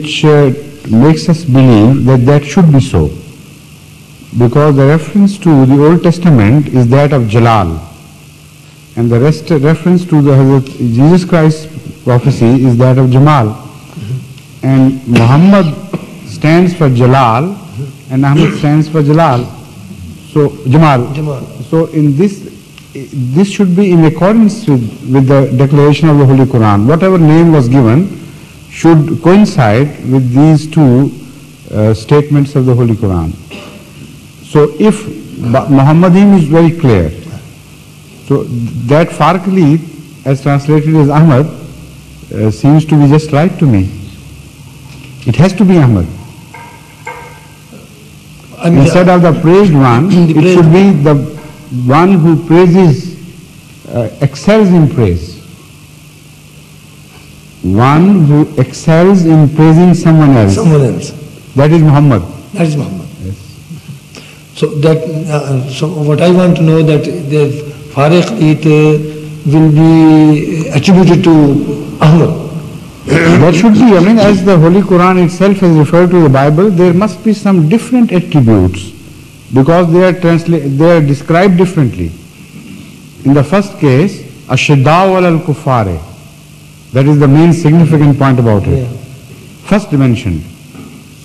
which makes us believe that that should be so. Because the reference to the Old Testament is that of Jalal. And the reference to the Hazrat Jesus Christ prophecy is that of Jamal. And Muhammad stands for Jalal and Ahmad stands for Jalal. So, Jamal. So in this should be in accordance with the declaration of the Holy Quran. Whatever name was given should coincide with these two statements of the Holy Quran. So if Muhammadim is very clear, so that Farkali, as translated as Ahmad, seems to be just right to me. It has to be Ahmad. Instead of the praised one, it should be the one who praises, excels in praise. One who excels in praising someone else. That is Muhammad. Yes. So so what I want to know that the Fariq it will be attributed to Ahmad. That should be, as the Holy Quran itself has referred to the Bible, there must be some different attributes because they are described differently. In the first case, Ashidda'u alal kuffari, that is the main significant point about it. First dimension.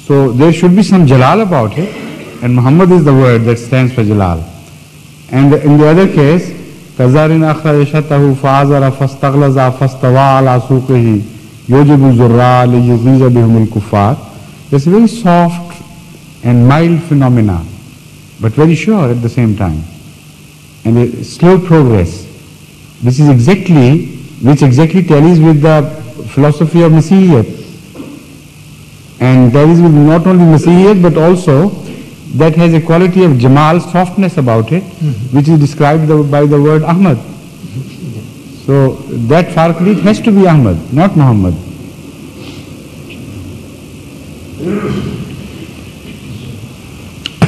So there should be some Jalal about it, and Muhammad is the word that stands for Jalal. And in the other case, Kazarin akhra yashatahu fa'azara fastaghlaza fastawa ala suqihi yujibu zurra li yuziza bihumul kuffar. It's a very soft and mild phenomena, but very sure at the same time. And a slow progress. Which exactly tallies with the philosophy of Masihiyyat. And tallies with not only Masihiyyat but also that has a quality of Jamal, softness about it, which is described by the word Ahmad. So that Farkali has to be Ahmad, not Muhammad.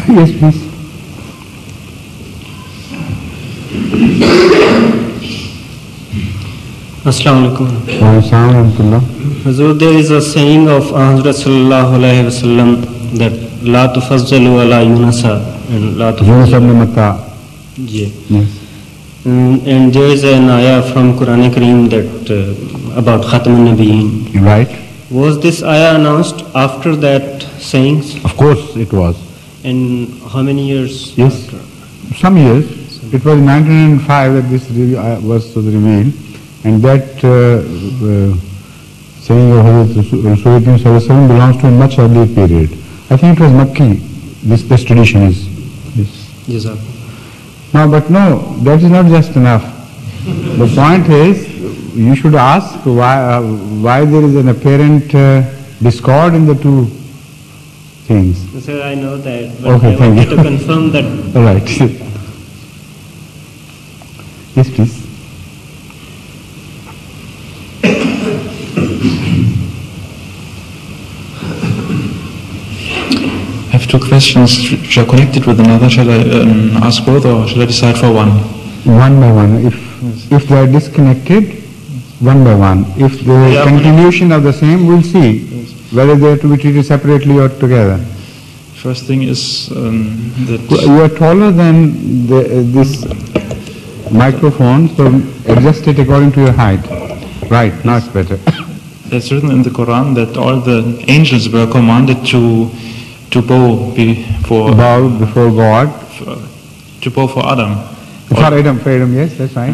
Yes, please. Assalamu alaikum. Hazur, there is a saying of Hazrat sallallahu alayhi wa sallam that La tufazzalu ala Yunasa and La tufazzalu. Yes. And there is an ayah from Quran Kareem that about Khatam al-Nabiyyin. Right. Was this ayah announced after that sayings? Of course it was. And how many years? Yes. After? Some years. It was in 1905 that this was revealed, and that saying of Rasulullah belongs to a much earlier period. I think it was Makki, this tradition is. Yes. No, but no, that is not just enough. The point is, you should ask why there is an apparent discord in the two things. Sir, I know that, but okay, I wanted to confirm that. All right. Yes, please. I have two questions which are connected with another. Shall I ask both or shall I decide for one? One by one. If they are disconnected, one by one. If the continuation of the same, we'll see whether they are to be treated separately or together. First thing is that... You are taller than this microphone, so adjust it according to your height. Right, now it's better. It's written in the Quran that all the angels were commanded to bow before God. To bow for Adam. For Adam, yes, that's right.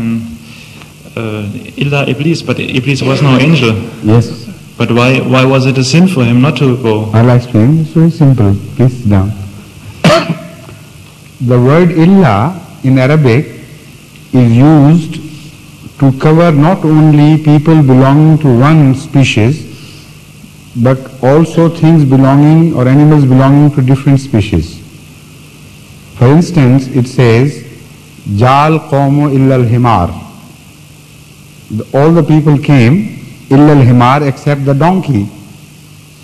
Illa Iblis, but Iblis was no angel. Yes. But why was it a sin for him not to bow? I'll explain. It's very simple. Please sit down. The word illa in Arabic is used to cover not only people belonging to one species, but also things belonging or animals belonging to different species. For instance, it says, Jal qawmu illa al-himar. All the people came, illa al-himar, except the donkey.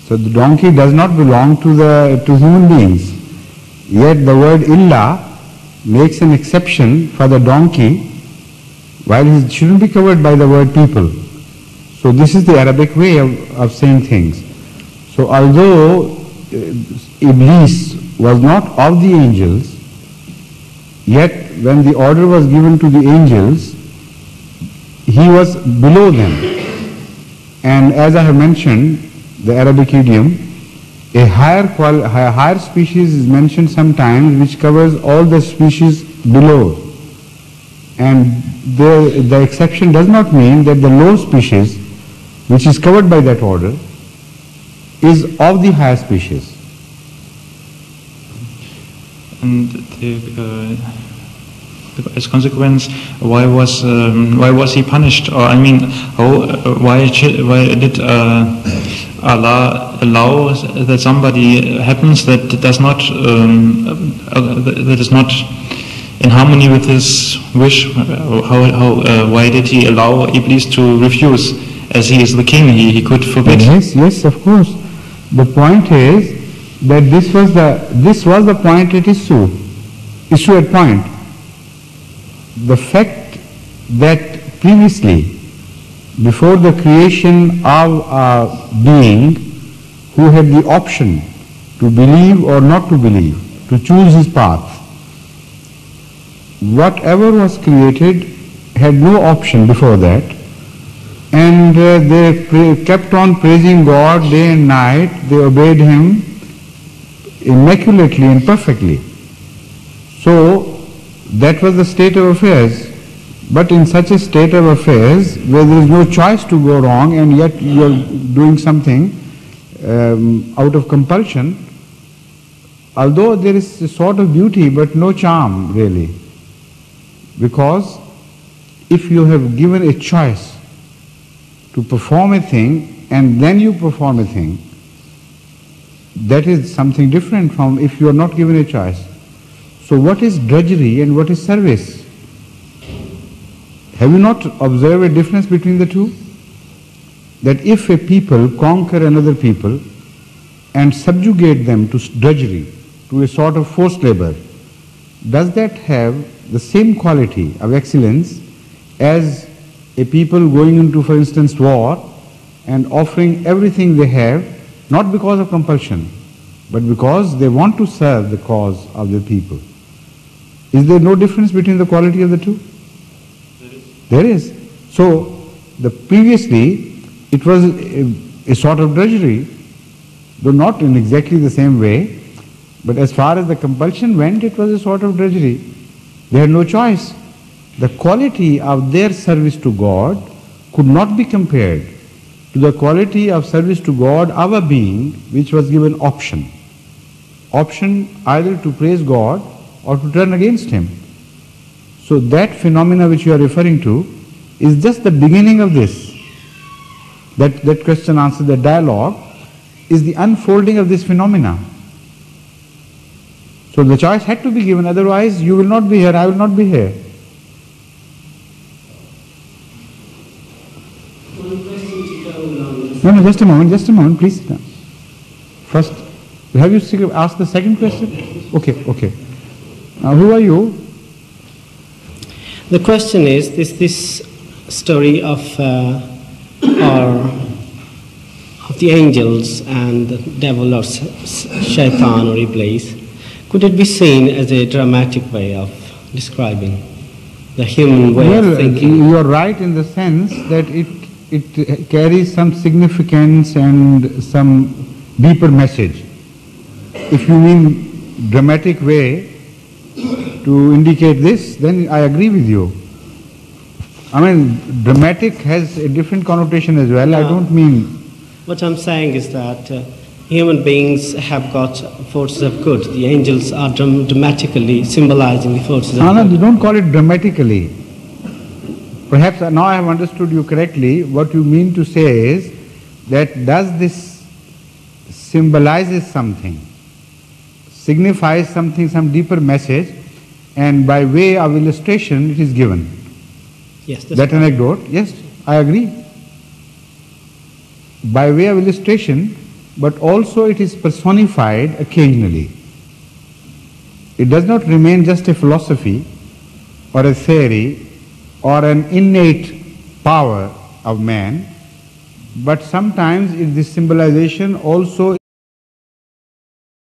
So the donkey does not belong to human beings. Yet the word illa makes an exception for the donkey, while he shouldn't be covered by the word people. So this is the Arabic way of saying things. So although Iblis was not of the angels, yet when the order was given to the angels, he was below them. And as I have mentioned, the Arabic idiom, a higher species is mentioned sometimes which covers all the species below. And the exception does not mean that the low species, which is covered by that order, is of the higher species. And as consequence, why was he punished? Or I mean, why did Allah allow that somebody happens that does not that is not in harmony with his wish? Why did he allow Iblis to refuse? As he is the king, he could forbid. Yes, of course. The point is that this was the point at issue at point. The fact that previously, before the creation of a being who had the option to believe or not to believe, to choose his path, whatever was created had no option before that, and they kept on praising God day and night. They obeyed Him immaculately and perfectly. So that was the state of affairs. But in such a state of affairs where there is no choice to go wrong and yet you are doing something out of compulsion, although there is a sort of beauty but no charm really. Because if you have given a choice to perform a thing and then you perform a thing, that is something different from if you are not given a choice. So what is drudgery and what is service? Have you not observed a difference between the two? That if a people conquer another people and subjugate them to drudgery, to a sort of forced labor, does that have the same quality of excellence as a people going into, for instance, war and offering everything they have, not because of compulsion, but because they want to serve the cause of the people? Is there no difference between the quality of the two? There is. So, previously, it was a sort of drudgery, though not in exactly the same way, but as far as the compulsion went, it was a sort of drudgery. They had no choice. The quality of their service to God could not be compared to the quality of service to God of a being which was given option. Option either to praise God or to turn against Him. So that phenomena which you are referring to is just the beginning of this. That question answer, the dialogue, is the unfolding of this phenomena. So the choice had to be given, otherwise you will not be here, I will not be here. No, just a moment, please. First, have you asked the second question? Okay. Now, who are you? The question is, this story of the angels and the devil or shaitan or iblis, could it be seen as a dramatic way of describing the human way of thinking? You are right in the sense that it carries some significance and some deeper message. If you mean dramatic way to indicate this, then I agree with you. I mean, dramatic has a different connotation as well. I don't mean... What I'm saying is that human beings have got forces of good. The angels are dramatically symbolizing the forces of good. No, don't call it dramatically. Perhaps now I have understood you correctly. What you mean to say is that does this symbolizes something, signifies something, some deeper message, and by way of illustration it is given. Yes, that anecdote, yes, I agree. By way of illustration, but also it is personified occasionally. It does not remain just a philosophy or a theory or an innate power of man, but sometimes this symbolization also